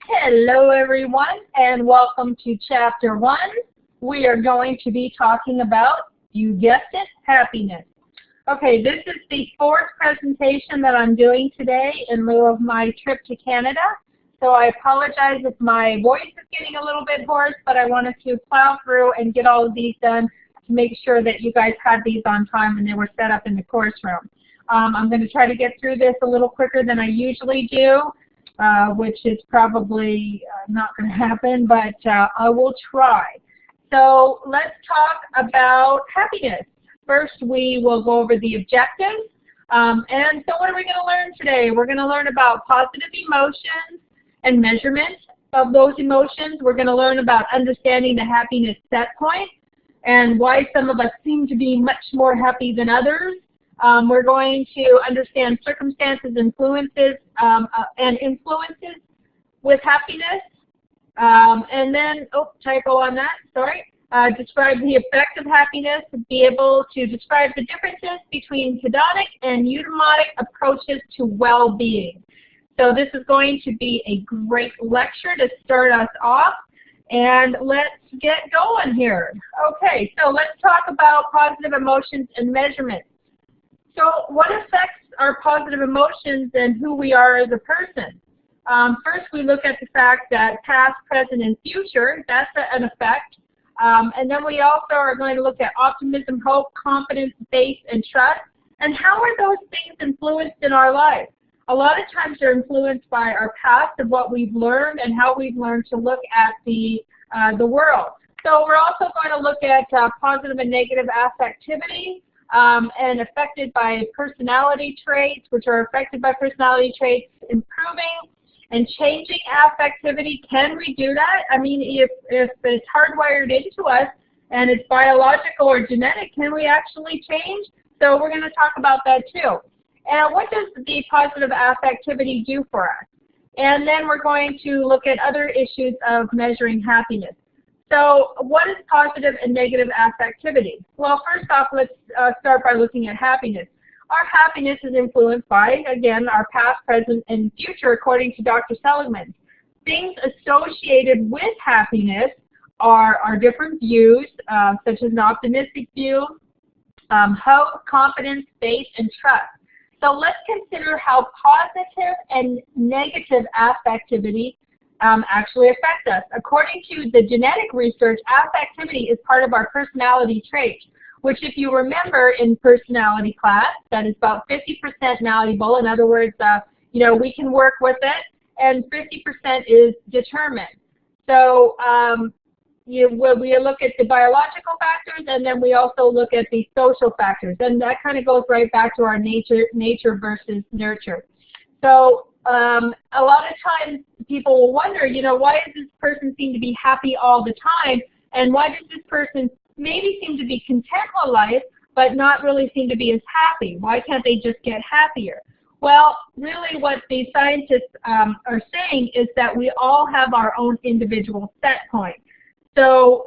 Hello everyone, and welcome to Chapter 1. We are going to be talking about, you guessed it, happiness. Okay, this is the fourth presentation that I'm doing today in lieu of my trip to Canada. So I apologize if my voice is getting a little bit hoarse, but I wanted to plow through and get all of these done to make sure that you guys had these on time and they were set up in the course room. I'm going to try to get through this a little quicker than I usually do. Which is probably not going to happen, but I will try. So let's talk about happiness. First, we will go over the objectives. And so what are we going to learn today? We're going to learn about positive emotions and measurement of those emotions. We're going to learn about understanding the happiness set point and why some of us seem to be much more happy than others. We're going to understand circumstances, influences, and influences with happiness. And then, typo on that, sorry. Describe the effect of happiness, be able to describe the differences between hedonic and eudaimonic approaches to well-being. So this is going to be a great lecture to start us off. And let's get going here. Okay, so let's talk about positive emotions and measurement. So what affects our positive emotions and who we are as a person? First, we look at the fact that past, present, and future, that's an effect. And then we also are going to look at optimism, hope, confidence, faith, and trust. And how are those things influenced in our life? A lot of times they're influenced by our past of what we've learned and how we've learned to look at the world. So we're also going to look at positive and negative affectivity. And affected by personality traits, which are affected by personality traits, improving and changing affectivity. Can we do that? I mean, if it's hardwired into us and it's biological or genetic, can we actually change? So we're going to talk about that too. And what does the positive affectivity do for us? And then we're going to look at other issues of measuring happiness. So what is positive and negative affectivity? Well, first off, let's start by looking at happiness. Our happiness is influenced by, again, our past, present, and future, according to Dr. Seligman. Things associated with happiness are our different views, such as an optimistic view, hope, confidence, faith, and trust. So let's consider how positive and negative affectivity actually affect us. According to the genetic research, affectivity is part of our personality traits, which if you remember in personality class, that is about 50% malleable. In other words, we can work with it, and 50% is determined. So we look at the biological factors, and then we also look at the social factors, and that kind of goes right back to our nature versus nurture. So a lot of times people will wonder, why does this person seem to be happy all the time? And why does this person maybe seem to be content with life, but not really seem to be as happy? Why can't they just get happier? Well, really what the scientists are saying is that we all have our own individual set point. So,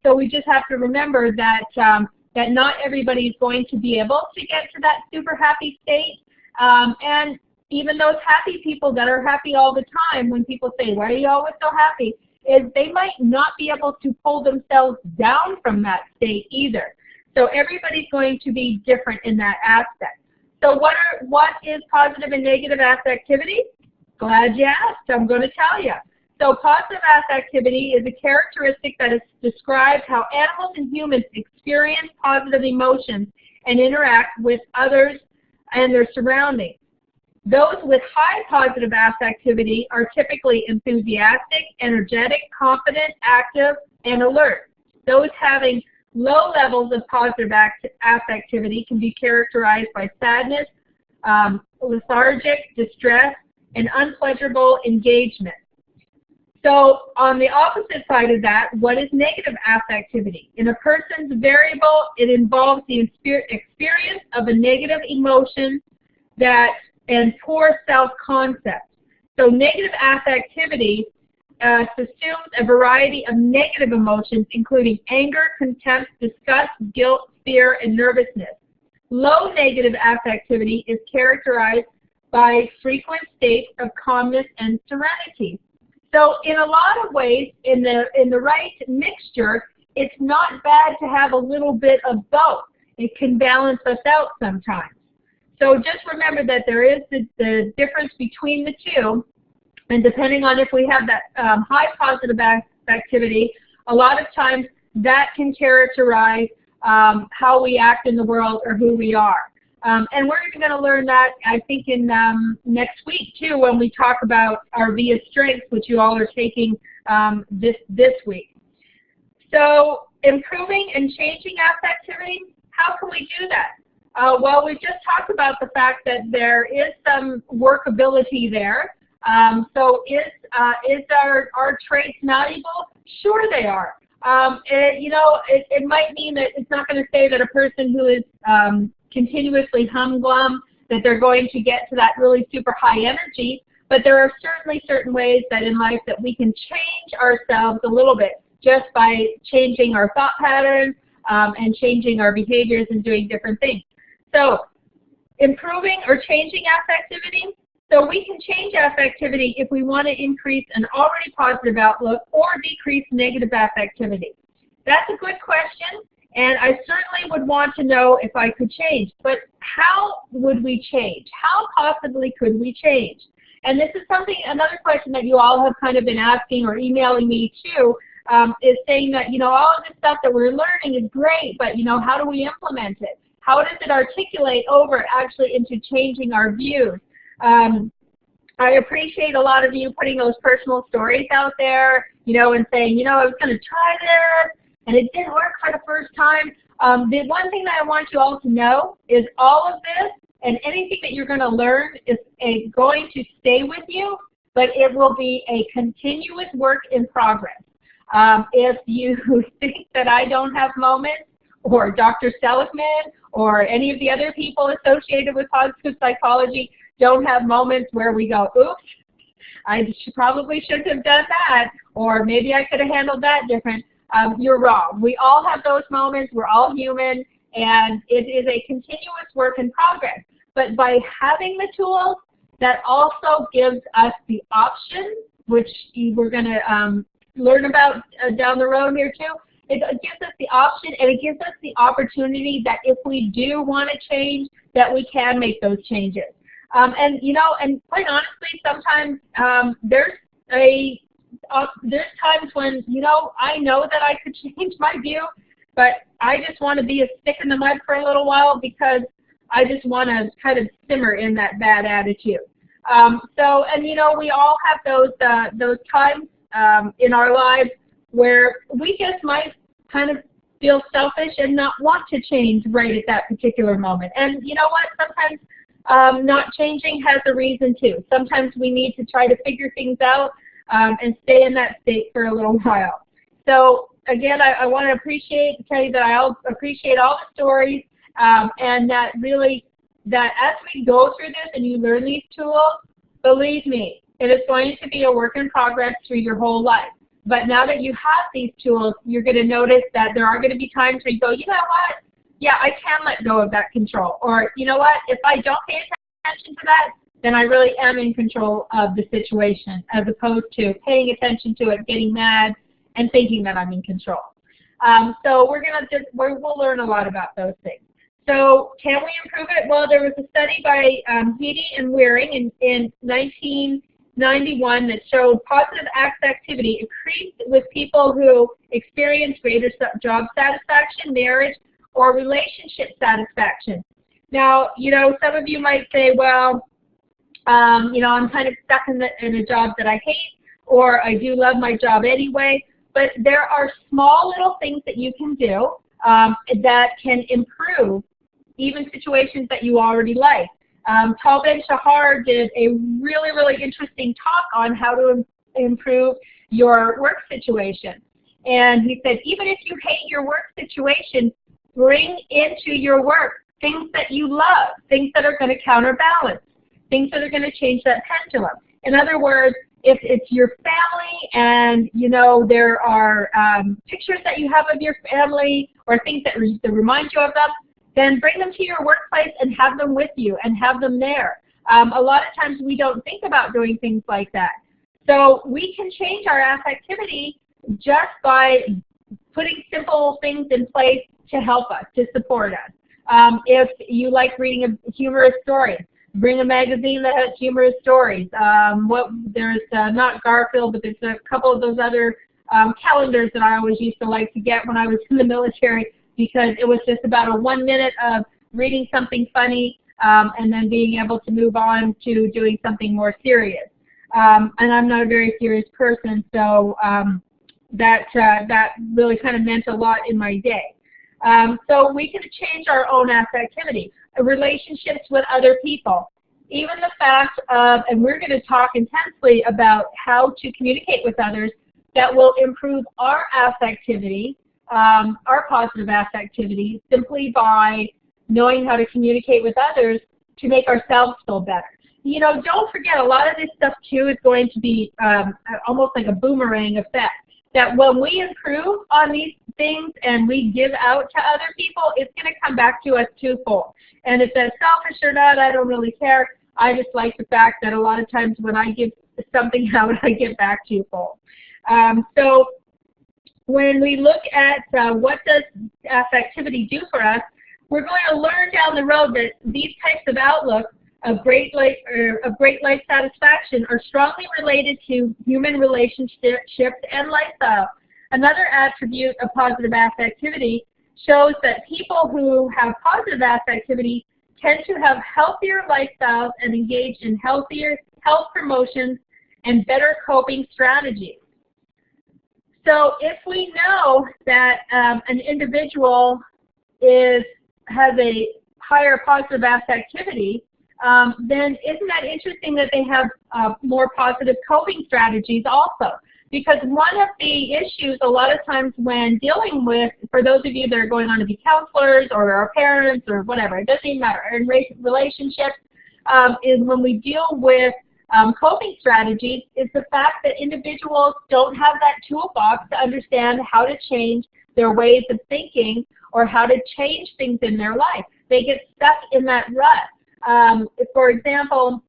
so we just have to remember that, that not everybody is going to be able to get to that super happy state. And even those happy people that are happy all the time, when people say, why are you always so happy, is they might not be able to pull themselves down from that state either. So everybody's going to be different in that aspect. So what is positive and negative affectivity? Glad you asked. I'm going to tell you. So positive affectivity is a characteristic that describes how animals and humans experience positive emotions and interact with others and their surroundings. Those with high positive affectivity are typically enthusiastic, energetic, confident, active, and alert. Those having low levels of positive affectivity can be characterized by sadness, lethargic, distress, and unpleasurable engagement. So on the opposite side of that, what is negative affectivity? In a person's variable, it involves the experience of a negative emotion and poor self-concept. So negative affectivity assumes a variety of negative emotions, including anger, contempt, disgust, guilt, fear, and nervousness. Low negative affectivity is characterized by frequent states of calmness and serenity. So in a lot of ways, in the right mixture, it's not bad to have a little bit of both. It can balance us out sometimes. So just remember that there is the difference between the two, and depending on if we have that high positive activity, a lot of times that can characterize how we act in the world or who we are. And we're going to learn that, I think, in next week, too, when we talk about our VIA strengths, which you all are taking this week. So improving and changing affectivity, how can we do that? Well, we just talked about the fact that there is some workability there. So is our traits malleable? Sure they are. It might mean that it's not going to say that a person who is continuously humglum, that they're going to get to that really super high energy, but there are certainly certain ways that in life that we can change ourselves a little bit just by changing our thought patterns and changing our behaviors and doing different things. So improving or changing affectivity. So we can change affectivity if we want to increase an already positive outlook or decrease negative affectivity. That's a good question, and I certainly would want to know if I could change. But how would we change? How possibly could we change? And this is another question that you all have kind of been asking or emailing me too, is saying that, all of this stuff that we're learning is great, but, how do we implement it? How does it articulate over actually into changing our views? I appreciate a lot of you putting those personal stories out there, and saying, I was going to try this, and it didn't work for the first time. The one thing that I want you all to know is all of this and anything that you're going to learn is going to stay with you, but it will be a continuous work in progress. If you think that I don't have moments, or Dr. Seligman, or any of the other people associated with positive psychology don't have moments where we go, oops, I probably shouldn't have done that, or maybe I could have handled that different. You're wrong. We all have those moments. We're all human, and it is a continuous work in progress. But by having the tools, that also gives us the option, which we're going to learn about down the road here too. It gives us the option, and it gives us the opportunity that if we do want to change, that we can make those changes. And quite honestly, sometimes there's times when, I know that I could change my view, but I just want to be a stick in the mud for a little while because I just want to kind of simmer in that bad attitude. We all have those times in our lives where we just might kind of feel selfish and not want to change right at that particular moment. And you know what? Sometimes not changing has a reason too. Sometimes we need to try to figure things out and stay in that state for a little while. So again, I want to tell you that I appreciate all the stories and that really, that as we go through this and you learn these tools, believe me, it is going to be a work in progress through your whole life. But now that you have these tools, you're going to notice that there are going to be times where you go, you know what? Yeah, I can let go of that control. Or, you know what? If I don't pay attention to that, then I really am in control of the situation, as opposed to paying attention to it, getting mad, and thinking that I'm in control. So we'll learn a lot about those things. So can we improve it? Well, there was a study by Heedy and Waring in 1991 that showed positive activity increased with people who experienced greater job satisfaction, marriage, or relationship satisfaction. Now, some of you might say, well, I'm kind of stuck in a job that I hate, or I do love my job anyway. But there are small little things that you can do that can improve even situations that you already like. Tal Ben-Shahar did a really, really interesting talk on how to improve your work situation. And he said, even if you hate your work situation, bring into your work things that you love, things that are going to counterbalance, things that are going to change that pendulum. In other words, if it's your family and, there are pictures that you have of your family or things that remind you of them, then bring them to your workplace and have them with you and have them there. A lot of times we don't think about doing things like that. So we can change our affectivity just by putting simple things in place to help us, to support us. If you like reading a humorous story, bring a magazine that has humorous stories. There's not Garfield, but there's a couple of those other calendars that I always used to like to get when I was in the military, because it was just about a 1 minute of reading something funny and then being able to move on to doing something more serious. And I'm not a very serious person, so that really kind of meant a lot in my day. So we can change our own affectivity, relationships with other people. Even the fact of, and we're going to talk intensely about how to communicate with others that will improve our affectivity, our positive affectivity, simply by knowing how to communicate with others to make ourselves feel better. You know, don't forget, a lot of this stuff too is going to be almost like a boomerang effect. That when we improve on these things and we give out to other people, it's going to come back to us twofold. And if that's selfish or not, I don't really care. I just like the fact that a lot of times when I give something out, I get back twofold. So when we look at what does affectivity do for us, we're going to learn down the road that these types of outlooks of great life satisfaction are strongly related to human relationships and lifestyle. Another attribute of positive affectivity shows that people who have positive affectivity tend to have healthier lifestyles and engage in healthier health promotions and better coping strategies. So if we know that an individual has a higher positive affectivity, then isn't that interesting that they have more positive coping strategies also? Because one of the issues a lot of times when dealing with, for those of you that are going on to be counselors or are parents or whatever, it doesn't even matter, in relationships, is when we deal with coping strategies, is the fact that individuals don't have that toolbox to understand how to change their ways of thinking or how to change things in their life. They get stuck in that rut. For example,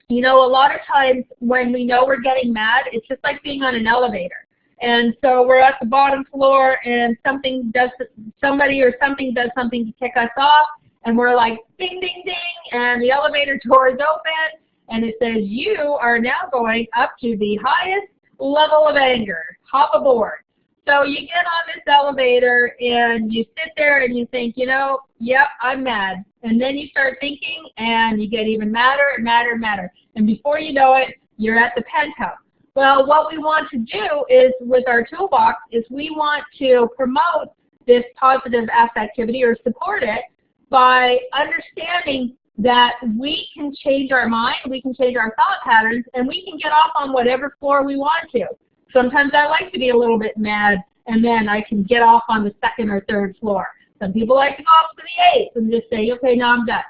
you know, a lot of times when we know we're getting mad, it's just like being on an elevator. And so we're at the bottom floor and somebody or something does something to kick us off, and we're like, ding, ding, ding, and the elevator door is open, and it says, you are now going up to the highest level of anger. Hop aboard. So you get on this elevator and you sit there and you think, you know, yep, I'm mad. And then you start thinking and you get even madder and madder and madder. And before you know it, you're at the penthouse. Well, what we want to do is, with our toolbox, is we want to promote this positive affectivity or support it by understanding that we can change our mind, we can change our thought patterns, and we can get off on whatever floor we want to. Sometimes I like to be a little bit mad, and then I can get off on the second or third floor. Some people like to go up to the 8th and just say, okay, now I'm done.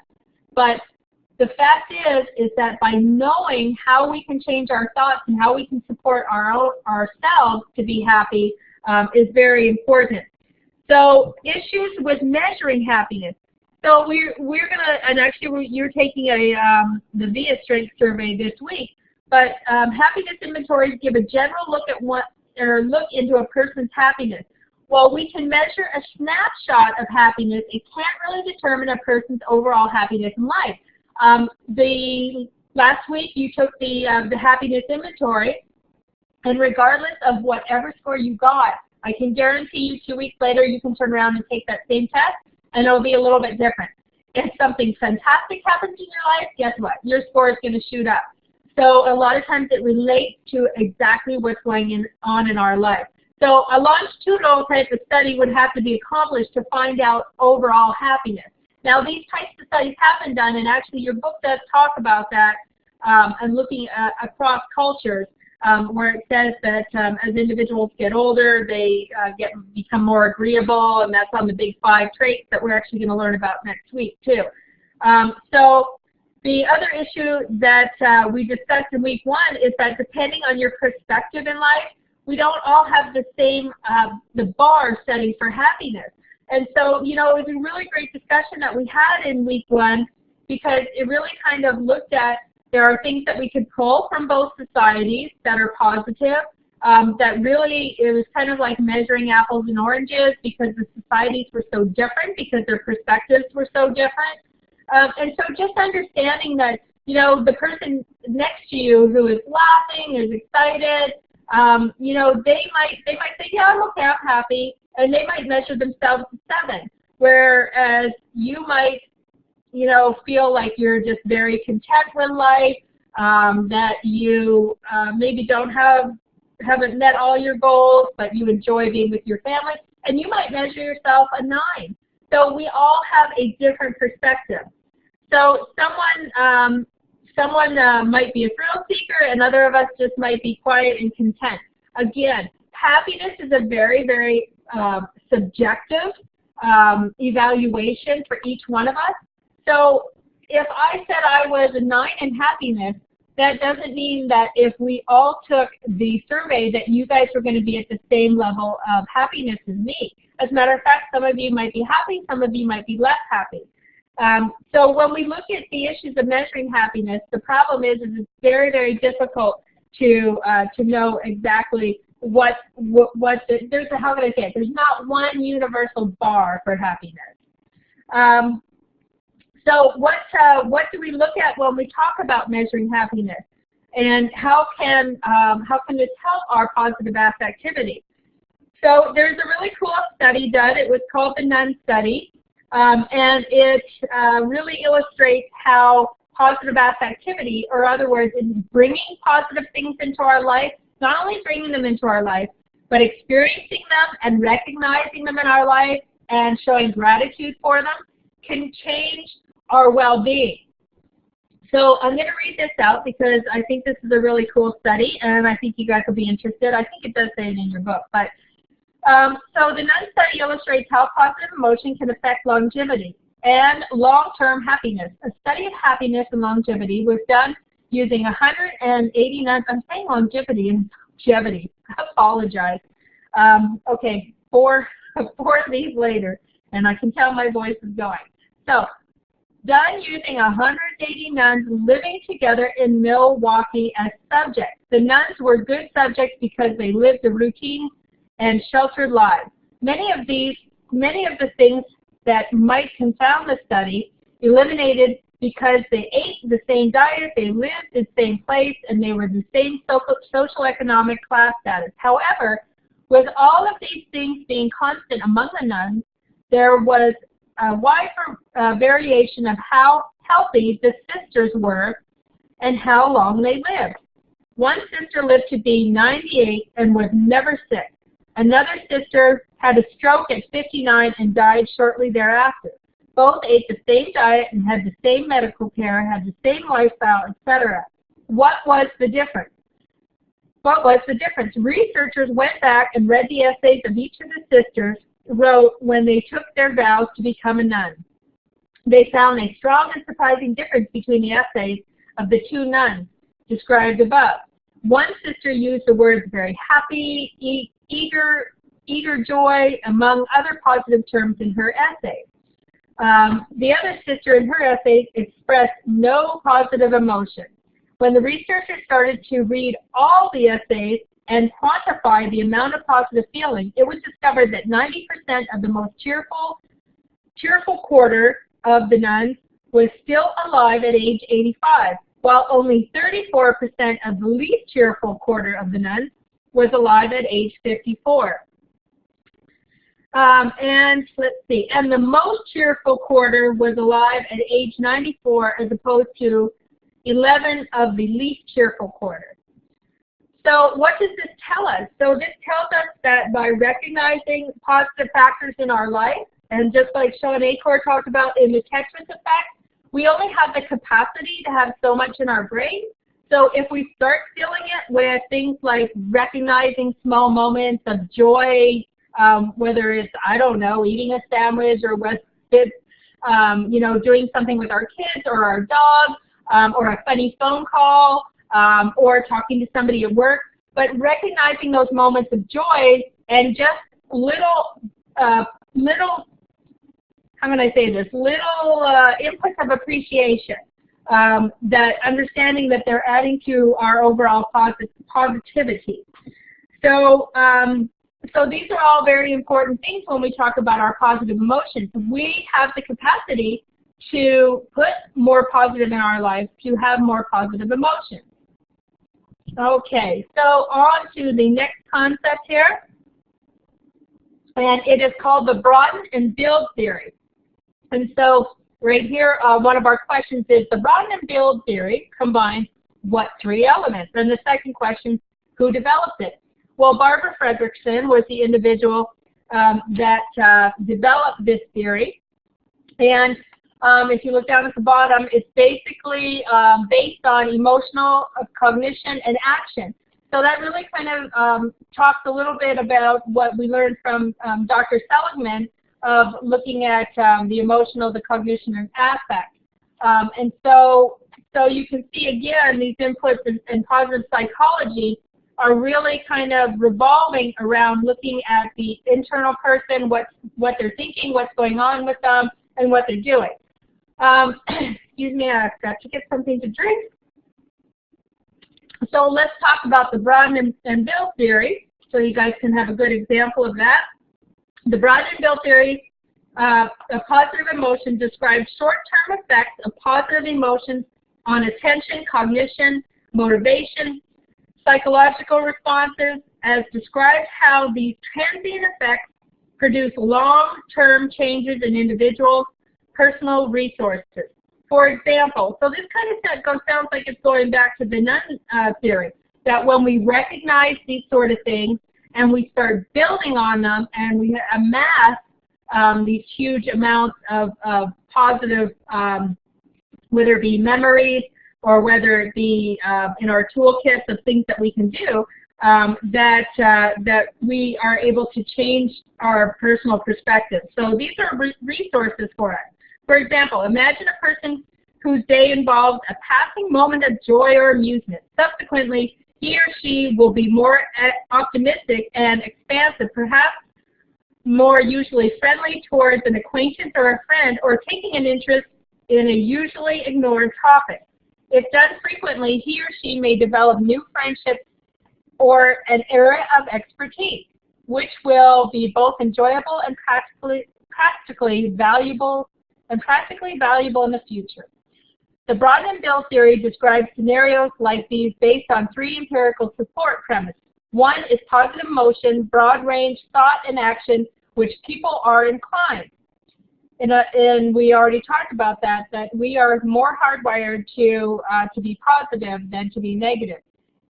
But the fact is that by knowing how we can change our thoughts and how we can support ourselves to be happy is very important. So issues with measuring happiness. So we're gonna, and actually you're taking the VIA Strength survey this week. But happiness inventories give a general look into a person's happiness. While we can measure a snapshot of happiness, it can't really determine a person's overall happiness in life. Last week you took the happiness inventory, and regardless of whatever score you got, I can guarantee you 2 weeks later you can turn around and take that same test, and it'll be a little bit different. If something fantastic happens in your life, guess what? Your score is going to shoot up. So a lot of times it relates to exactly what's going on in our life. So a longitudinal type of study would have to be accomplished to find out overall happiness. Now these types of studies have been done, and actually your book does talk about that, and looking across cultures, where it says that as individuals get older, they become more agreeable, and that's on the big 5 traits that we're actually going to learn about next week too. So the other issue that we discussed in week 1 is that depending on your perspective in life, we don't all have the same the bar setting for happiness. And so, you know, it was a really great discussion that we had in week 1, because it really kind of looked at There are things that we could pull from both societies that are positive. That really, it was kind of like measuring apples and oranges because the societies were so different, because their perspectives were so different. And so just understanding that, you know, the person next to you who is laughing, is excited, you know, they might say, yeah, I'm okay, I'm happy, and they might measure themselves at 7, whereas you might, you know, feel like you're just very content with life, that you maybe haven't met all your goals, but you enjoy being with your family, and you might measure yourself a 9. So we all have a different perspective. So someone might be a thrill seeker, and other of us just might be quiet and content. Again, happiness is a very, very subjective evaluation for each one of us. So if I said I was a 9 in happiness, that doesn't mean that if we all took the survey that you guys were going to be at the same level of happiness as me. As a matter of fact, some of you might be happy, some of you might be less happy. So when we look at the issues of measuring happiness, the problem is it's very, very difficult to know exactly how can I say it? There's not one universal bar for happiness. So what do we look at when we talk about measuring happiness, and how can this help our positive affectivity? So there's a really cool study done. It was called the Nun Study, and it really illustrates how positive affectivity, or other words, in bringing positive things into our life, not only bringing them into our life, but experiencing them and recognizing them in our life and showing gratitude for them, can change our well-being. So I'm going to read this out because I think this is a really cool study, and I think you guys will be interested. I think it does say it in your book. But so the Nun Study illustrates how positive emotion can affect longevity and long-term happiness. A study of happiness and longevity was done using 180 nuns. I'm saying longevity and longevity. I apologize. Okay, four of these later, and I can tell my voice is going. So, done using 180 nuns living together in Milwaukee as subjects. The nuns were good subjects because they lived a routine and sheltered lives. Many of the things that might confound the study eliminated because they ate the same diet, they lived in the same place, and they were the same social economic class status. However, with all of these things being constant among the nuns, there was a wide variation of how healthy the sisters were and how long they lived. One sister lived to be 98 and was never sick. Another sister had a stroke at 59 and died shortly thereafter. Both ate the same diet and had the same medical care, had the same lifestyle, etc. What was the difference? What was the difference? Researchers went back and read the essays of each of the sisters wrote when they took their vows to become a nun. They found a strong and surprising difference between the essays of the 2 nuns described above. One sister used the words very happy, eager joy, among other positive terms in her essays. The other sister in her essays expressed no positive emotion. When the researchers started to read all the essays and quantify the amount of positive feeling, it was discovered that 90% of the most cheerful quarter of the nuns was still alive at age 85, while only 34% of the least cheerful quarter of the nuns was alive at age 54. And let's see, and the most cheerful quarter was alive at age 94 as opposed to 11 of the least cheerful quarters. So what does this tell us? So this tells us that by recognizing positive factors in our life, and just like Sean Acor talked about in the Tetris effect, we only have the capacity to have so much in our brain. So if we start filling it with things like recognizing small moments of joy, whether it's, I don't know, eating a sandwich, or whether it's, you know, doing something with our kids or our dog, or a funny phone call, or talking to somebody at work, but recognizing those moments of joy and just little, how can I say this, little inputs of appreciation. that understanding that they're adding to our overall positivity. So, so these are all very important things when we talk about our positive emotions. We have the capacity to put more positive in our life, to have more positive emotions. Okay, so on to the next concept here, and it is called the broaden and build theory. And so right here, one of our questions is, the broaden and build theory combines what three elements? And the second question, who developed it? Well, Barbara Fredrickson was the individual that developed this theory. And if you look down at the bottom, it's basically based on emotional cognition and action. So that really kind of talks a little bit about what we learned from Dr. Seligman of looking at the emotional, the cognition, and affect. And so you can see, again, these inputs in positive psychology are really kind of revolving around looking at the internal person, what they're thinking, what's going on with them, and what they're doing. Excuse me, I've got to get something to drink. So let's talk about the broaden and build theory, so you guys can have a good example of that. The broaden and build theory of positive emotion describes short-term effects of positive emotions on attention, cognition, motivation, psychological responses, as describes how these transient effects produce long-term changes in individuals' personal resources. For example, so this kind of sounds like it's going back to the Nun theory, that when we recognize these sort of things and we start building on them and we amass these huge amounts of positive, whether it be memories or whether it be in our toolkits of things that we can do, that we are able to change our personal perspective. So these are resources for us. For example, imagine a person whose day involves a passing moment of joy or amusement. Subsequently, he or she will be more optimistic and expansive, perhaps more usually friendly towards an acquaintance or a friend, or taking an interest in a usually ignored topic. If done frequently, he or she may develop new friendships or an area of expertise, which will be both enjoyable and practically valuable in the future. The broaden and build theory describes scenarios like these based on three empirical support premises. One is positive emotion, broad range thought and action, which people are inclined. And we already talked about that we are more hardwired to be positive than to be negative.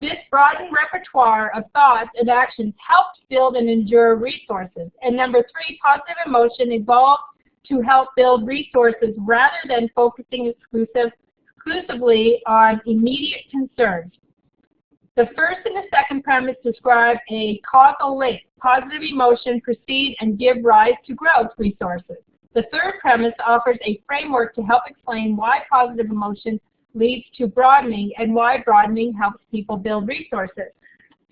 This broadened repertoire of thoughts and actions helps build and endure resources. And number three, positive emotion evolved to help build resources rather than focusing exclusively on immediate concerns. The first and the second premise describe a causal link. Positive emotion precede and give rise to growth resources. The third premise offers a framework to help explain why positive emotion leads to broadening and why broadening helps people build resources.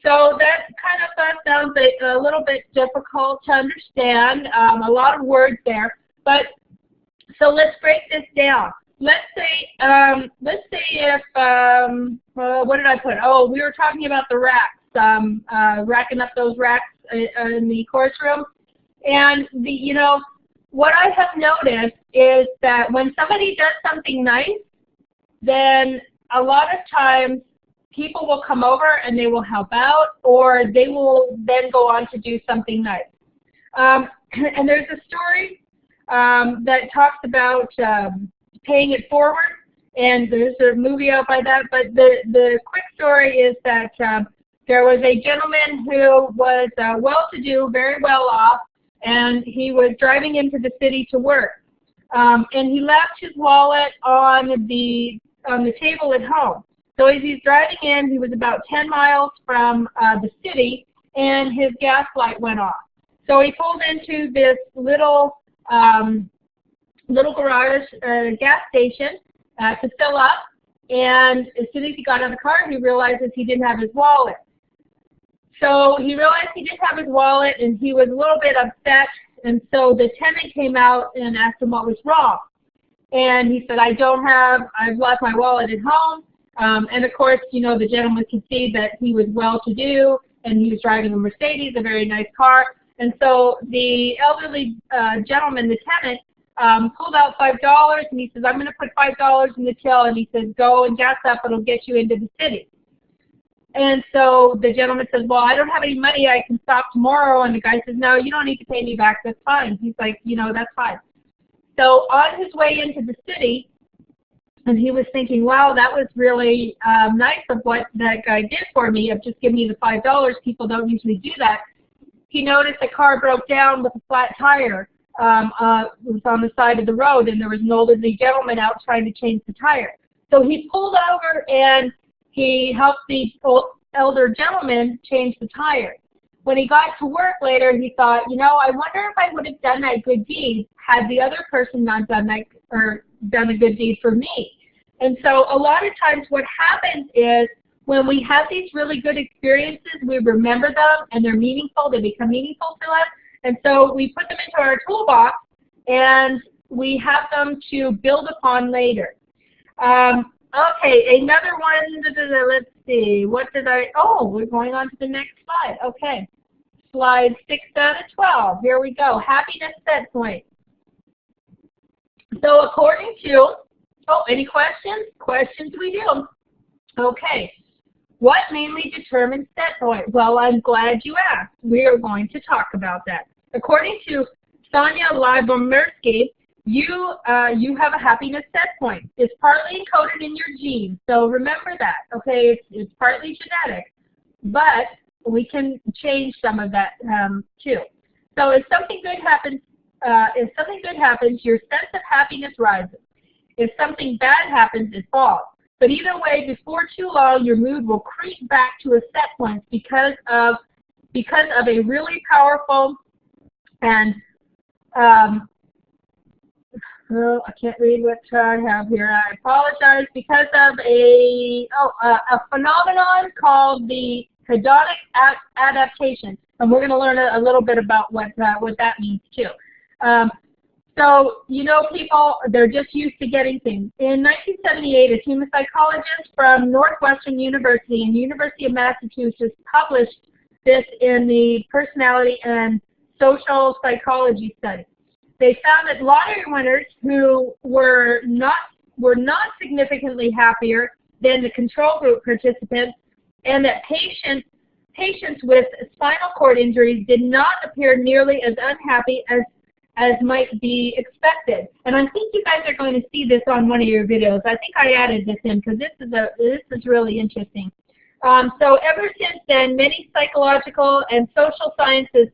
So that kind of sounds a little bit difficult to understand, a lot of words there. But so let's break this down. Let's say if what did I put? Oh, we were talking about the racks, racking up those racks in the course room, and what I have noticed is that when somebody does something nice, then a lot of times people will come over and they will help out, or they will then go on to do something nice. And there's a story that talks about paying it forward, and there's a movie out by that, but the quick story is that there was a gentleman who was well-to-do, very well off, and he was driving into the city to work. And he left his wallet on the table at home. So as he's driving in, he was about 10 miles from the city, and his gas light went off. So he pulled into this little garage gas station to fill up, and as soon as he got out of the car, he realizes he didn't have his wallet. So he realized he didn't have his wallet, and he was a little bit upset, and so the tenant came out and asked him what was wrong. And he said, I've left my wallet at home. And of course, you know, the gentleman could see that he was well-to-do, and he was driving a Mercedes, a very nice car. And so the elderly gentleman, the tenant, pulled out $5, and he says, I'm going to put $5 in the till, and he says, go and gas up, it'll get you into the city. And so the gentleman says, well, I don't have any money, I can stop tomorrow. And the guy says, no, you don't need to pay me back, that's fine. He's like, you know, that's fine. So on his way into the city, and he was thinking, wow, that was really nice of what that guy did for me, of just giving me the $5. People don't usually do that. He noticed a car broke down with a flat tire. It was on the side of the road, and there was an elderly gentleman out trying to change the tire. So he pulled over, and he helped the elder gentleman change the tire. When he got to work later, he thought, you know, I wonder if I would have done that good deed had the other person not done that, or done a good deed for me. And so a lot of times what happens is when we have these really good experiences, we remember them, and they're meaningful, they become meaningful to us. And so we put them into our toolbox, and we have them to build upon later. Okay, another one, let's see, what did we're going on to the next slide. Okay, slide 6 out of 12, here we go, happiness set point. So according to, any questions? Questions we do. Okay, what mainly determines set point? Well, I'm glad you asked. We are going to talk about that. According to Sonia Lyubomirsky, you have a happiness set point. It's partly encoded in your genes, so remember that. Okay, it's partly genetic, but we can change some of that too. So if something good happens, your sense of happiness rises. If something bad happens, it falls. But either way, before too long, your mood will creep back to a set point because of a really powerful and I can't read what I have here. I apologize. Because of a phenomenon called the hedonic adaptation, and we're going to learn a little bit about what that means too. So, you know, people, they're just used to getting things. In 1978, a team of psychologists from Northwestern University and University of Massachusetts published this in the Personality and Social Psychology study. They found that lottery winners who were not significantly happier than the control group participants, and that patients with spinal cord injuries did not appear nearly as unhappy as might be expected. And I think you guys are going to see this on one of your videos. I think I added this in because this is really interesting. So ever since then, many psychological and social sciences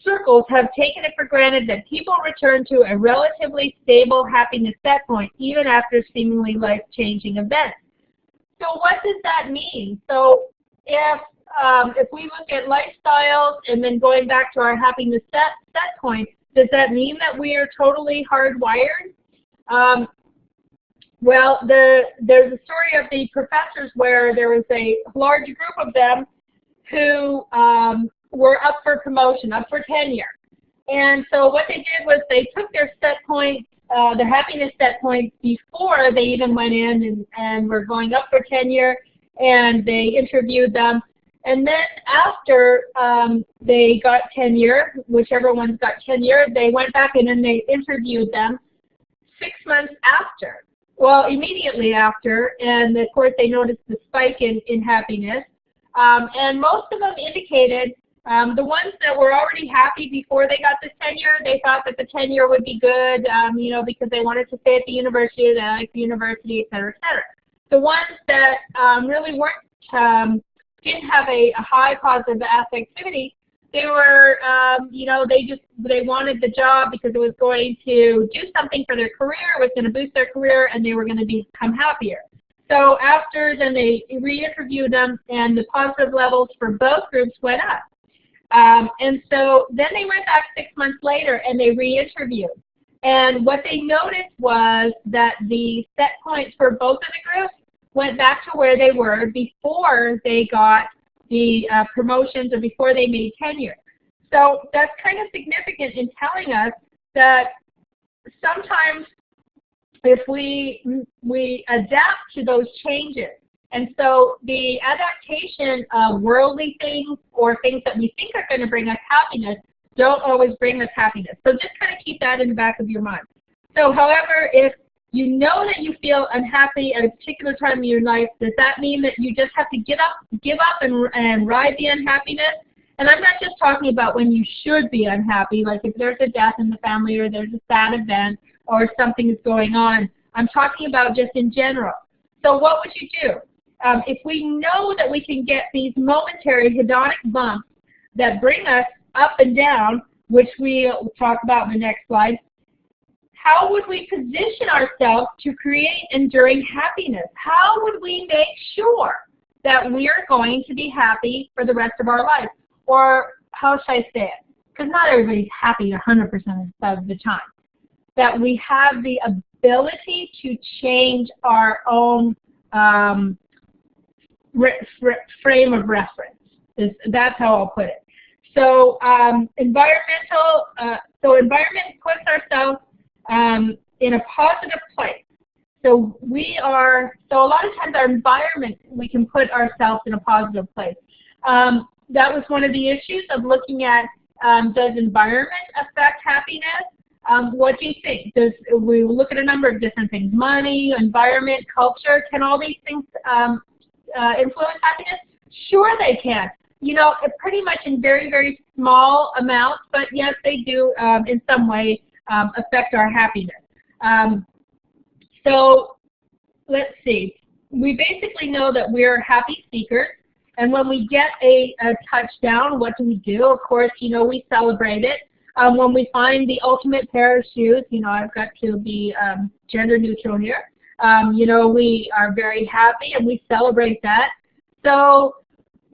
circles have taken it for granted that people return to a relatively stable happiness set point even after seemingly life-changing events. So what does that mean? So if we look at lifestyles and then going back to our happiness set point, does that mean that we are totally hardwired? Well, there's a story of the professors where there was a large group of them who were up for promotion, up for tenure. And so what they did was they took their set points, their happiness set points before they even went in and were going up for tenure, and they interviewed them. And then after they got tenure, whichever ones got tenure, they went back in and they interviewed them 6 months after. Well, immediately after, and of course they noticed the spike in happiness. And most of them indicated, the ones that were already happy before they got the tenure, they thought that the tenure would be good, you know, because they wanted to stay at the university, they liked the university, et cetera, et cetera. The ones that really weren't, didn't have a high positive affectivity, they were, you know, they wanted the job because it was going to do something for their career, it was going to boost their career, and they were going to become happier. So after, then they re-interviewed them, and the positive levels for both groups went up. And so then they went back 6 months later and they re-interviewed. And what they noticed was that the set points for both of the groups went back to where they were before they got the promotions or before they made tenure. So that's kind of significant in telling us that sometimes if we adapt to those changes. And so the adaptation of worldly things or things that we think are going to bring us happiness don't always bring us happiness. So just kind of keep that in the back of your mind. So however, if you know that you feel unhappy at a particular time in your life, does that mean that you just have to give up and ride the unhappiness? And I'm not just talking about when you should be unhappy, like if there's a death in the family or there's a sad event or something is going on. I'm talking about just in general. So what would you do? If we know that we can get these momentary hedonic bumps that bring us up and down, which we'll talk about in the next slide, how would we position ourselves to create enduring happiness? How would we make sure that we are going to be happy for the rest of our life? Or how should I say it? Because not everybody's happy 100% of the time. That we have the ability to change our own frame of reference. That's how I'll put it. So environment puts ourselves in a positive place. So a lot of times our environment, we can put ourselves in a positive place. That was one of the issues of looking at, does environment affect happiness? What do you think? We look at a number of different things: money, environment, culture. Can all these things influence happiness? Sure they can. You know, pretty much in very, very small amounts, but yes, they do in some way affect our happiness. So let's see. We basically know that we're happy seekers. And when we get a touchdown, what do? Of course, you know, we celebrate it. When we find the ultimate pair of shoes, you know, I've got to be gender neutral here. You know, we are very happy and we celebrate that. So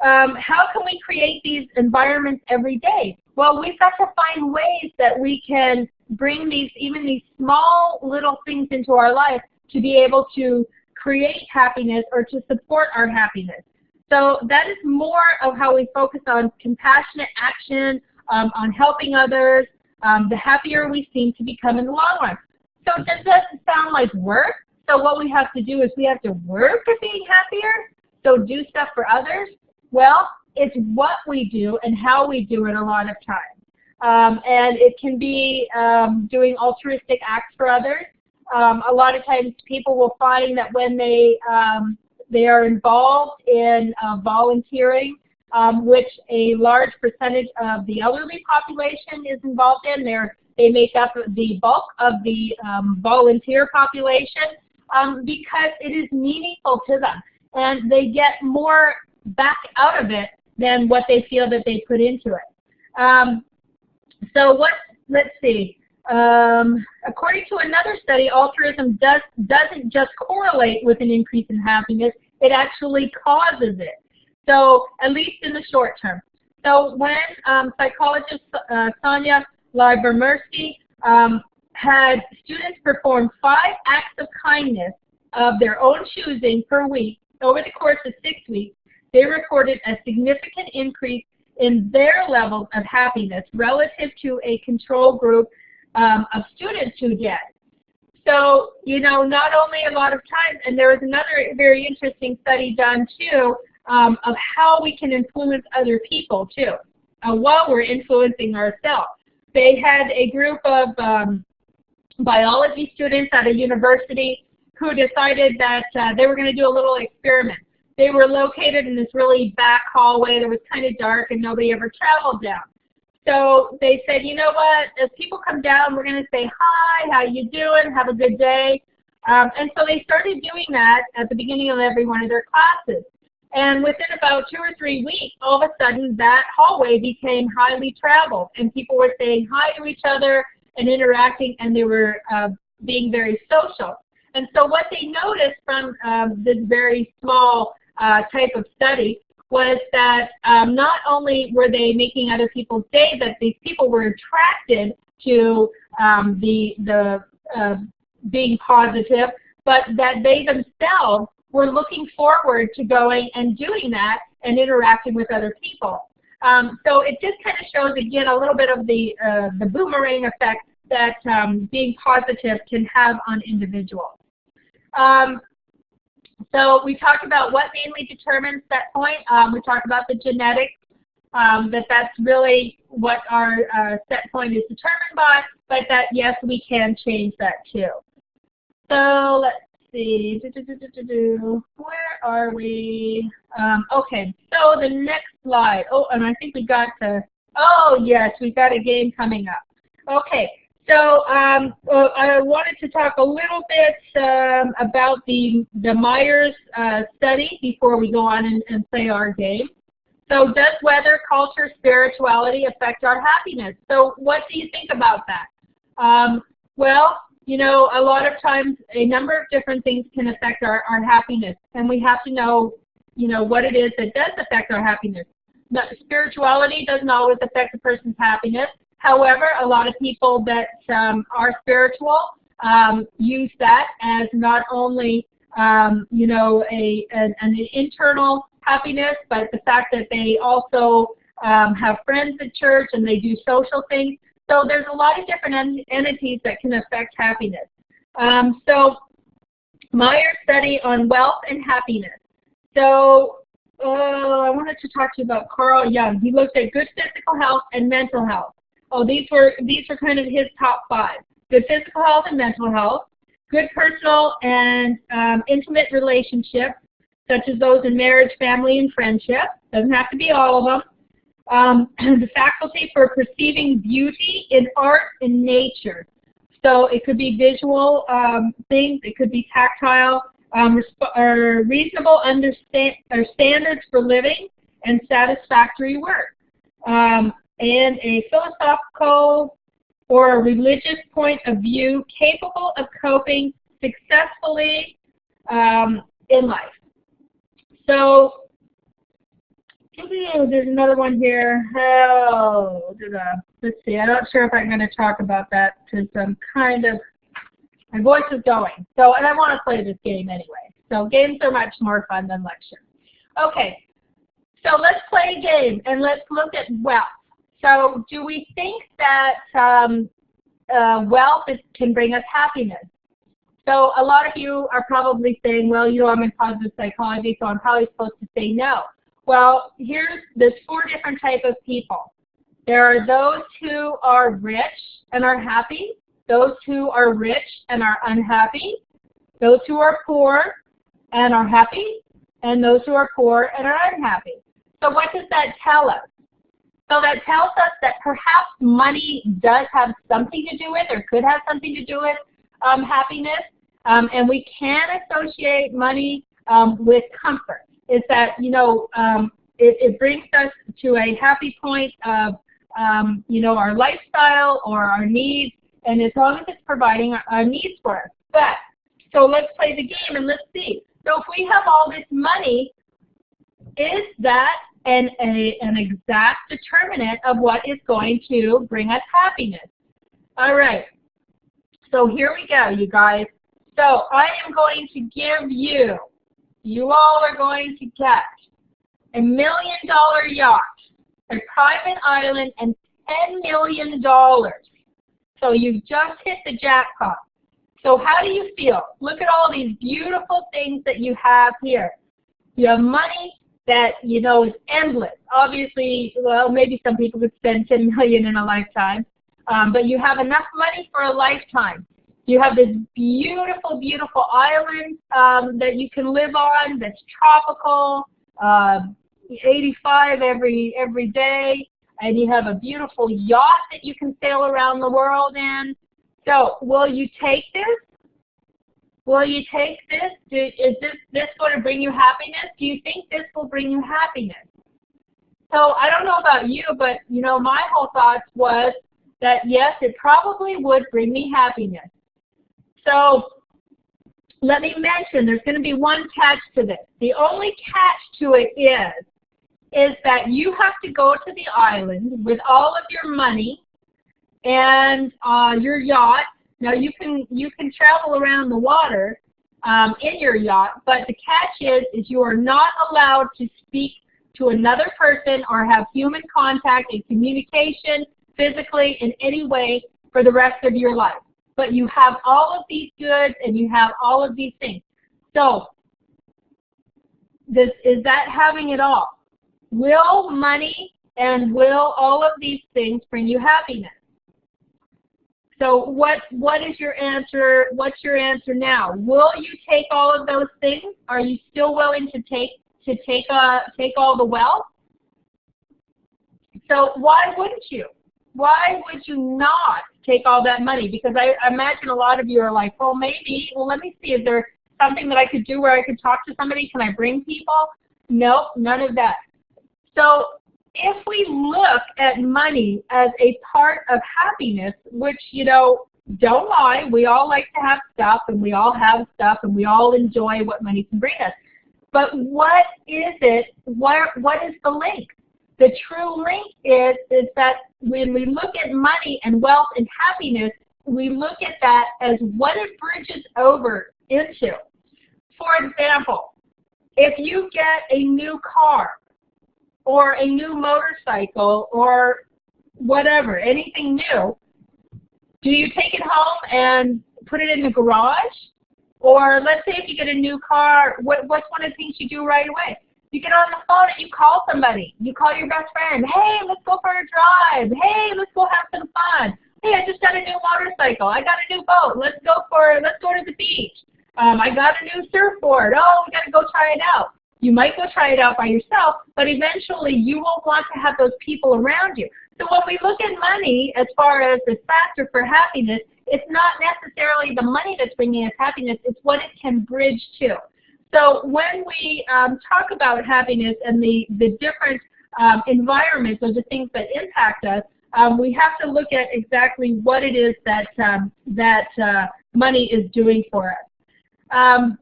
how can we create these environments every day? Well, we've got to find ways that we can bring even these small little things into our life to be able to create happiness or to support our happiness. So that is more of how we focus on compassionate action, on helping others, the happier we seem to become in the long run. So does that sound like work? So what we have to do is we have to work at being happier, so do stuff for others. Well, it's what we do and how we do it a lot of times. And it can be doing altruistic acts for others. A lot of times people will find that when they are involved in volunteering, which a large percentage of the elderly population is involved in. They make up the bulk of the volunteer population because it is meaningful to them. And they get more back out of it than what they feel that they put into it. Let's see. According to another study, altruism doesn't just correlate with an increase in happiness, it actually causes it. So, at least in the short term. So when psychologist Sonia Lyubomirsky had students perform 5 acts of kindness of their own choosing per week over the course of 6 weeks, they reported a significant increase in their levels of happiness relative to a control group of students who did. So, you know, not only a lot of times, and there was another very interesting study done too, of how we can influence other people too, while we're influencing ourselves. They had a group of biology students at a university who decided that they were going to do a little experiment. They were located in this really back hallway that was kind of dark and nobody ever traveled down. So they said, you know what, as people come down, we're going to say, hi, how you doing, have a good day. And so they started doing that at the beginning of every one of their classes. And within about 2 or 3 weeks, all of a sudden that hallway became highly traveled. And people were saying hi to each other and interacting, and they were being very social. And so what they noticed from this very small type of study was that not only were they making other people's day, but these people were attracted to being positive, but that they themselves were looking forward to going and doing that and interacting with other people. So it just kind of shows, again, a little bit of the boomerang effect that being positive can have on individuals. So we talked about what mainly determines set point. We talked about the genetics, that's really what our set point is determined by, but that, yes, we can change that too. So let's see. Where are we? Okay, so the next slide. Oh, and I think we got to, oh, yes, we've got a game coming up. Okay. So I wanted to talk a little bit about the Myers study before we go on and play our game. So does weather, culture, spirituality affect our happiness? So what do you think about that? Well, you know, a lot of times a number of different things can affect our happiness, and we have to know, you know, what it is that does affect our happiness. But spirituality doesn't always affect a person's happiness. However, a lot of people that are spiritual use that as not only, you know, an internal happiness, but the fact that they also have friends at church and they do social things. So there's a lot of different entities that can affect happiness. So Myers study on wealth and happiness. So I wanted to talk to you about Carl Jung. He looked at good physical health and mental health. Oh, these were kind of his top 5. Good physical health and mental health, good personal and intimate relationships, such as those in marriage, family, and friendship. Doesn't have to be all of them. The faculty for perceiving beauty in art and nature. So it could be visual things, it could be tactile, reasonable standards for living, and satisfactory work. And a philosophical or a religious point of view capable of coping successfully in life. So there's another one here. Let's see. I'm not sure if I'm going to talk about that because I'm kind of, my voice is going. So, and I want to play this game anyway. So games are much more fun than lectures. Okay. So let's play a game and let's look at wealth. So do we think that wealth can bring us happiness? So a lot of you are probably saying, well, you know, I'm in positive psychology, so I'm probably supposed to say no. Well, there's 4 different types of people. There are those who are rich and are happy, those who are rich and are unhappy, those who are poor and are happy, and those who are poor and are unhappy. So what does that tell us? So that tells us that perhaps money does have something to do with, or could have something to do with, happiness, and we can associate money with comfort. Is that, you know, it brings us to a happy point of, you know, our lifestyle or our needs, and as long as it's providing our needs for us. But, so let's play the game and let's see. So if we have all this money, is that an exact determinant of what is going to bring us happiness? All right. So here we go, you guys. So I am going to give you all are going to get $1 million yacht, a private island, and $10 million. So you've just hit the jackpot. So how do you feel? Look at all these beautiful things that you have here. You have money that, you know, is endless. Obviously, well, maybe some people could spend $10 million in a lifetime, but you have enough money for a lifetime. You have this beautiful, beautiful island that you can live on that's tropical, 85 every day, and you have a beautiful yacht that you can sail around the world in. So will you take this? Will you take this? Is this going to bring you happiness? Do you think this will bring you happiness? So I don't know about you, but, you know, my whole thoughts was that, yes, it probably would bring me happiness. So let me mention, there's going to be one catch to this. The only catch to it is that you have to go to the island with all of your money and your yacht. Now you can travel around the water in your yacht, but the catch is you are not allowed to speak to another person or have human contact and communication physically in any way for the rest of your life. But you have all of these goods and you have all of these things. So, is that having it all? Will money and will all of these things bring you happiness? So what is your answer? What's your answer now? Will you take all of those things? Are you still willing to take all the wealth? So why wouldn't you? Why would you not take all that money? Because I imagine a lot of you are like, well, maybe. Well, let me see. Is there something that I could do where I could talk to somebody? Can I bring people? Nope, none of that. So if we look at money as a part of happiness, which, you know, don't lie, we all like to have stuff, and we all have stuff, and we all enjoy what money can bring us. But what is it? What is the link? The true link is that when we look at money and wealth and happiness, we look at that as what it bridges over into. For example, if you get a new car, or a new motorcycle, or whatever, anything new, do you take it home and put it in the garage? Or let's say if you get a new car, what's one of the things you do right away? You get on the phone and you call somebody. You call your best friend. Hey, let's go for a drive. Hey, let's go have some fun. Hey, I just got a new motorcycle. I got a new boat. Let's go to the beach. I got a new surfboard. Oh, we got to go try it out. You might go try it out by yourself, but eventually you will want to have those people around you. So when we look at money as far as the factor for happiness, it's not necessarily the money that's bringing us happiness, it's what it can bridge to. So when we talk about happiness and the different environments or the things that impact us, we have to look at exactly what it is that money is doing for us.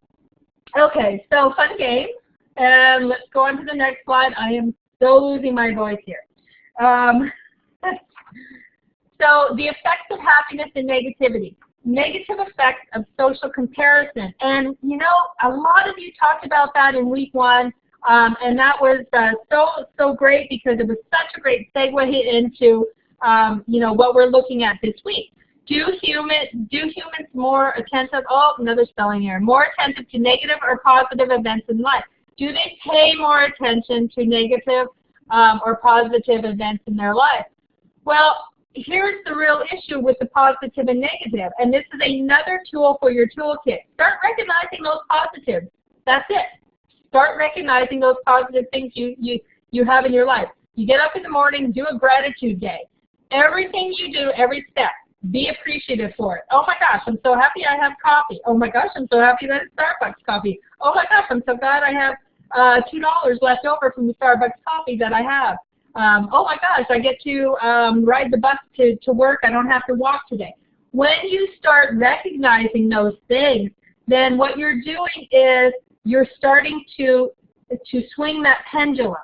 Okay, so fun game. And let's go on to the next slide. I am so losing my voice here. So the effects of happiness and negativity. Negative effects of social comparison. And, you know, a lot of you talked about that in week 1. And that was so great because it was such a great segue into, you know, what we're looking at this week. Do humans more attentive, another spelling error, more attentive to negative or positive events in life? Do they pay more attention to negative or positive events in their life? Well, here's the real issue with the positive and negative, and this is another tool for your toolkit. Start recognizing those positives. That's it. Start recognizing those positive things you have in your life. You get up in the morning, do a gratitude day. Everything you do, every step, be appreciative for it. Oh my gosh, I'm so happy I have coffee. Oh my gosh, I'm so happy that it's Starbucks coffee. Oh my gosh, I'm so glad I have $2 left over from the Starbucks coffee that I have. Oh my gosh, I get to ride the bus to work. I don't have to walk today. When you start recognizing those things, then what you're doing is you're starting to swing that pendulum.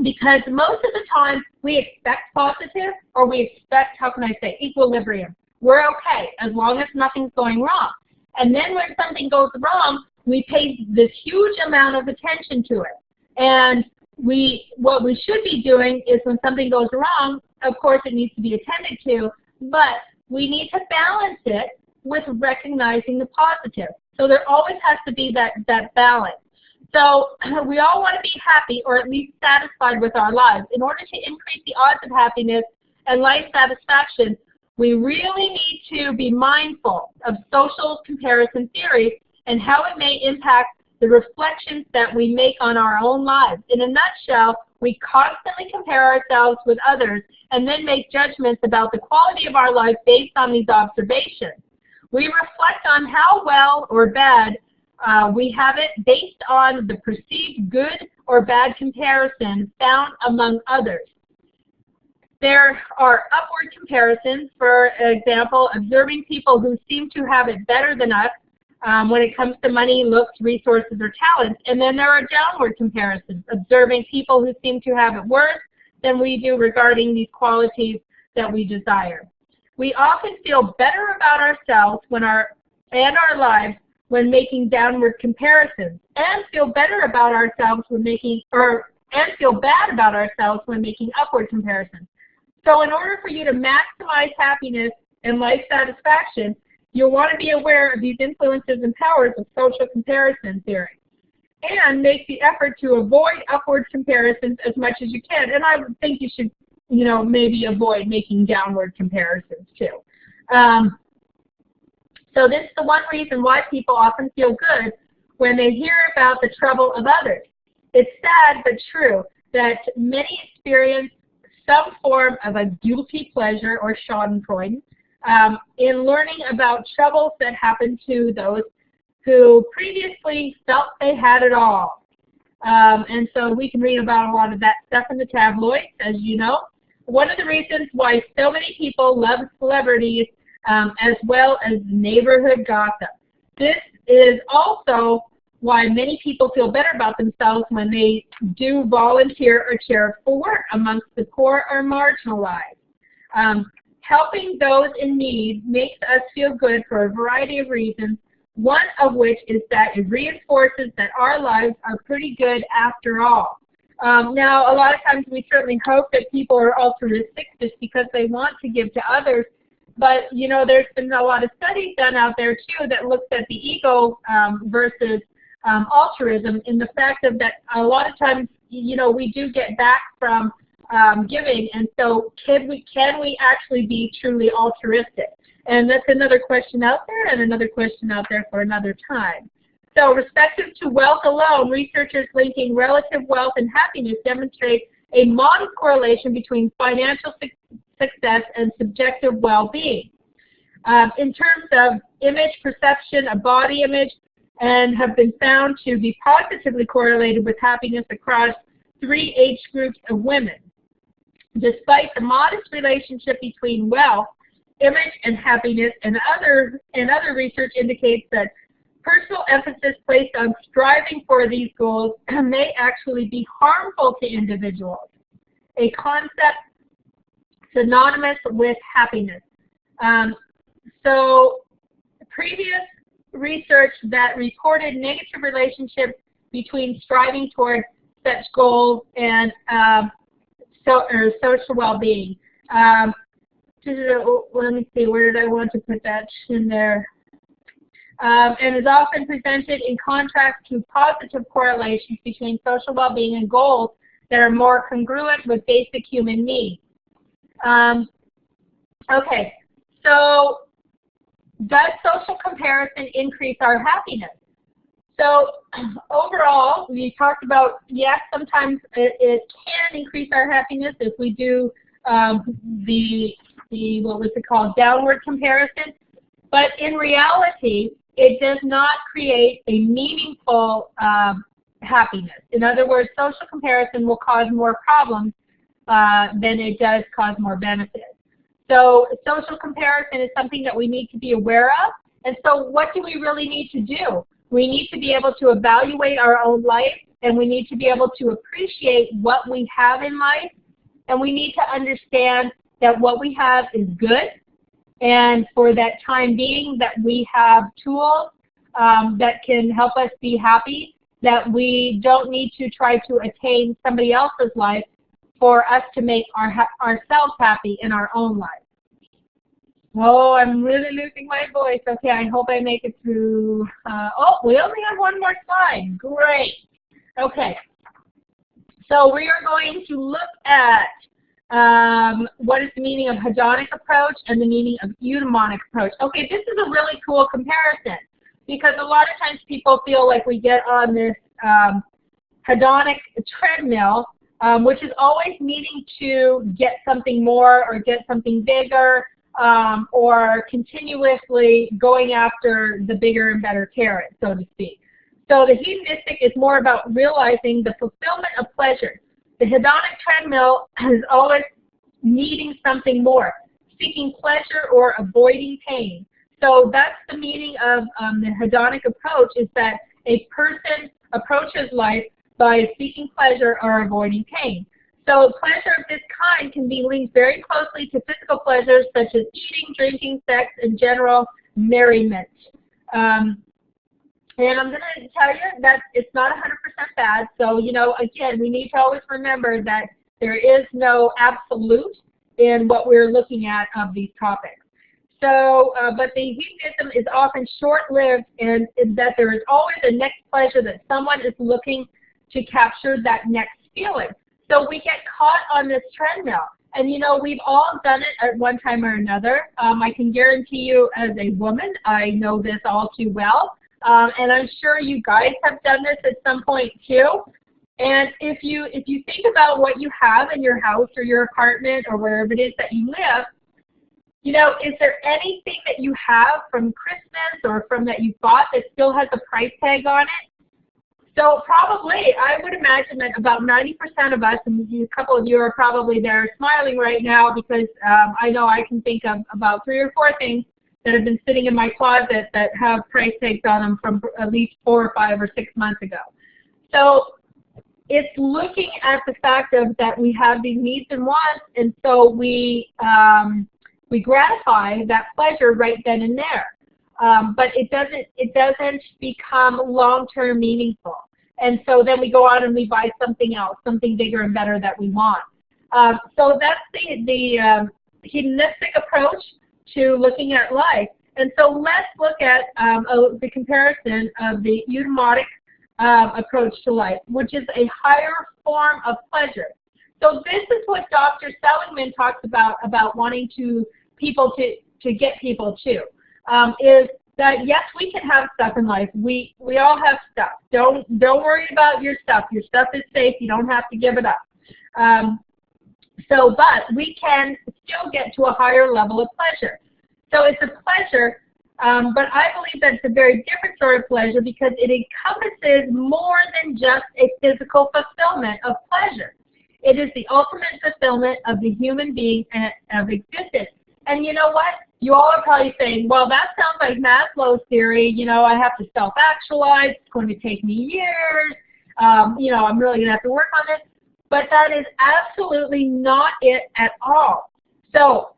Because most of the time we expect positive, or we expect, how can I say, equilibrium. We're okay as long as nothing's going wrong. And then when something goes wrong, we pay this huge amount of attention to it. And what we should be doing is when something goes wrong, of course it needs to be attended to, but we need to balance it with recognizing the positive. So there always has to be that balance. So we all want to be happy, or at least satisfied with our lives. In order to increase the odds of happiness and life satisfaction, we really need to be mindful of social comparison theory and how it may impact the reflections that we make on our own lives. In a nutshell, we constantly compare ourselves with others and then make judgments about the quality of our life based on these observations. We reflect on how well or bad we have it based on the perceived good or bad comparison found among others. There are upward comparisons, for example, observing people who seem to have it better than us when it comes to money, looks, resources, or talents. And then there are downward comparisons, observing people who seem to have it worse than we do regarding these qualities that we desire. We often feel better about ourselves and our lives when making downward comparisons, and feel better about ourselves when making, and feel bad about ourselves when making upward comparisons. So in order for you to maximize happiness and life satisfaction, you'll want to be aware of these influences and powers of social comparison theory, and make the effort to avoid upward comparisons as much as you can. And I would think you should, maybe avoid making downward comparisons too. So this is the one reason why people often feel good when they hear about the trouble of others. It's sad but true that many experience some form of a guilty pleasure or schadenfreude in learning about troubles that happen to those who previously felt they had it all. And so we can read about a lot of that stuff in the tabloids, as you know. One of the reasons why so many people love celebrities as well as neighborhood gossip. This is also why many people feel better about themselves when they do volunteer or charitable work amongst the poor or marginalized. Helping those in need makes us feel good for a variety of reasons, one of which is that it reinforces that our lives are pretty good after all. Now, a lot of times we certainly hope that people are altruistic just because they want to give to others, but, there's been a lot of studies done out there, too, that looks at the ego versus altruism, in the fact of that a lot of times, we do get back from giving, and so can we actually be truly altruistic? And that's another question out there, and another question out there for another time. So respective to wealth alone, researchers linking relative wealth and happiness demonstrate a modest correlation between financial success and subjective well-being. In terms of image perception, a body image, and have been found to be positively correlated with happiness across 3 age groups of women. Despite the modest relationship between wealth, image, and happiness, and other research indicates that personal emphasis placed on striving for these goals may actually be harmful to individuals, a concept synonymous with happiness. So previous research that reported negative relationships between striving toward such goals and social well-being. Let me see, where did I want to put that in there? And is often presented in contrast to positive correlations between social well-being and goals that are more congruent with basic human needs. Okay, so does social comparison increase our happiness? So overall, we talked about, yes, sometimes it can increase our happiness if we do what was it called, downward comparison. But in reality, it does not create a meaningful happiness. In other words, social comparison will cause more problems than it does cause more benefits. So social comparison is something that we need to be aware of. And so what do we really need to do? We need to be able to evaluate our own life, and we need to be able to appreciate what we have in life, and we need to understand that what we have is good, and for that time being that we have tools that can help us be happy, that we don't need to try to attain somebody else's life for us to make ourselves happy in our own life. Oh, I'm really losing my voice. Okay, I hope I make it through. Oh, we only have one more slide. Great. Okay. So we are going to look at what is the meaning of hedonic approach and the meaning of eudaimonic approach. Okay, this is a really cool comparison because a lot of times people feel like we get on this hedonic treadmill, which is always needing to get something more or get something bigger, or continuously going after the bigger and better carrot, so to speak. So the hedonistic is more about realizing the fulfillment of pleasure. The hedonic treadmill is always needing something more, seeking pleasure or avoiding pain. So that's the meaning of the hedonic approach, is that a person approaches life by seeking pleasure or avoiding pain. So pleasure of this kind can be linked very closely to physical pleasures such as eating, drinking, sex, and general merriment. And I'm going to tell you that it's not 100% bad. So, again, we need to always remember that there is no absolute. in what we're looking at of these topics. So, but the hedonism is often short-lived, and that there is always a next pleasure, that someone is looking to capture that next feeling. So we get caught on this treadmill. And you know, we've all done it at one time or another. I can guarantee you as a woman, I know this all too well. And I'm sure you guys have done this at some point too. And if you think about what you have in your house or your apartment or wherever it is that you live, you know, is there anything that you have from Christmas or from that you bought that still has a price tag on it? So probably, I would imagine that about 90% of us, and a couple of you are probably there smiling right now, because I know I can think of about 3 or 4 things that have been sitting in my closet that have price tags on them from at least 4 or 5 or 6 months ago. So it's looking at the fact of that we have these needs and wants, and so we gratify that pleasure right then and there. But it doesn't become long-term meaningful. And so then we go on and we buy something else, something bigger and better that we want. So that's the hedonistic approach to looking at life. And so let's look at the comparison of the eudaimotic approach to life, which is a higher form of pleasure. So this is what Dr. Seligman talks about wanting people to get people to, is that yes, we can have stuff in life. We all have stuff. Don't worry about your stuff. Your stuff is safe. You don't have to give it up. But we can still get to a higher level of pleasure. So it's a pleasure, but I believe that it's a very different sort of pleasure, because it encompasses more than just a physical fulfillment of pleasure. It is the ultimate fulfillment of the human being and of existence. And you know what? You all are probably saying, well, that sounds like Maslow's theory. You know, I have to self-actualize. It's going to take me years. You know, I'm really going to have to work on this. But that is absolutely not it at all. So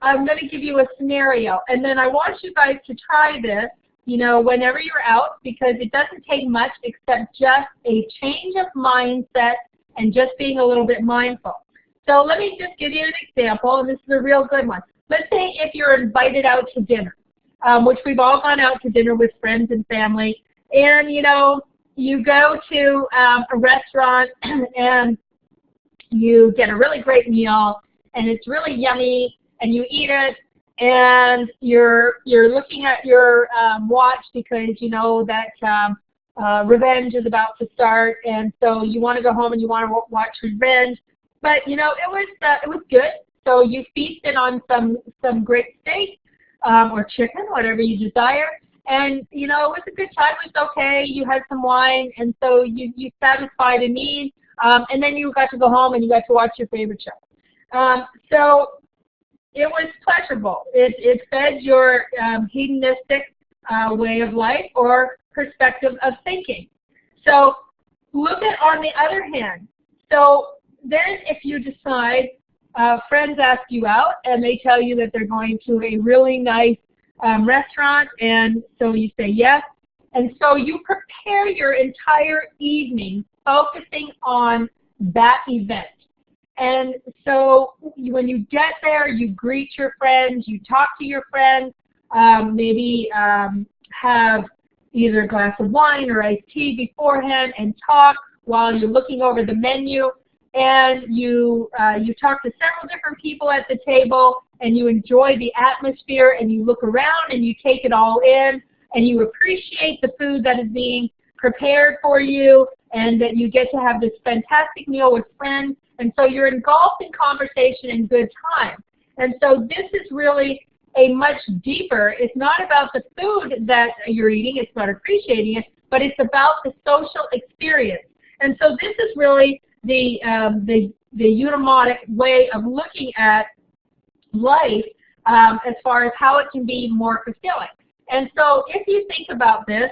I'm going to give you a scenario. And then I want you guys to try this, you know, whenever you're out, because it doesn't take much except just a change of mindset and just being a little bit mindful. So let me just give you an example, and this is a real good one. Let's say if you're invited out to dinner, which we've all gone out to dinner with friends and family, and you know, you go to a restaurant and you get a really great meal, and it's really yummy, and you eat it, and you're looking at your watch, because you know that Revenge is about to start, and so you want to go home and you want to watch Revenge. But you know, it was good. So you feasted on some great steak or chicken, whatever you desire, and you know, it was a good time. It was okay. You had some wine, and so you satisfied a need, and then you got to go home and you got to watch your favorite show. So it was pleasurable. It fed your hedonistic way of life or perspective of thinking. So look at on the other hand. So then if you decide, friends ask you out and they tell you that they're going to a really nice restaurant, and so you say yes, and so you prepare your entire evening focusing on that event. And so when you get there, you greet your friends, you talk to your friends, maybe have either a glass of wine or iced tea beforehand and talk while you're looking over the menu. And you talk to several different people at the table, and you enjoy the atmosphere, and you look around and you take it all in, and you appreciate the food that is being prepared for you, and that you get to have this fantastic meal with friends. And so you're engulfed in conversation and good time. And so this is really a much deeper, it's not about the food that you're eating, it's about appreciating it, but it's about the social experience. And so this is really the eudaimotic way of looking at life as far as how it can be more fulfilling. And so if you think about this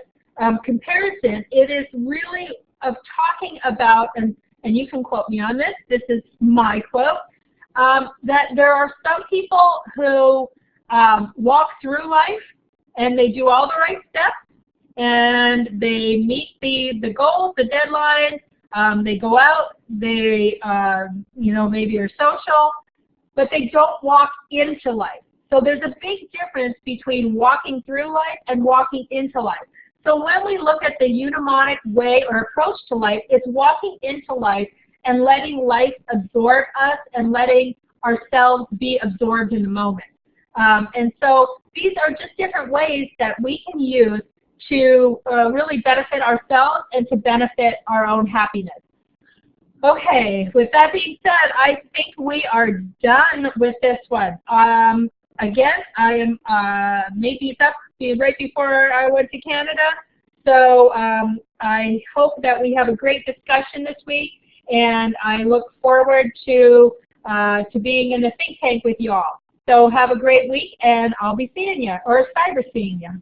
comparison, it is really of talking about, and you can quote me on this, this is my quote, that there are some people who walk through life and they do all the right steps and they meet the goals, the deadlines, They go out, they, maybe are social, but they don't walk into life. So there's a big difference between walking through life and walking into life. So when we look at the mnemonic way or approach to life, it's walking into life and letting life absorb us and letting ourselves be absorbed in the moment. And so these are just different ways that we can use to really benefit ourselves and to benefit our own happiness. Okay, with that being said, I think we are done with this one. Again, I am made these up right before I went to Canada, so I hope that we have a great discussion this week, and I look forward to being in the think tank with you all. So have a great week, and I'll be seeing you, or cyber seeing you.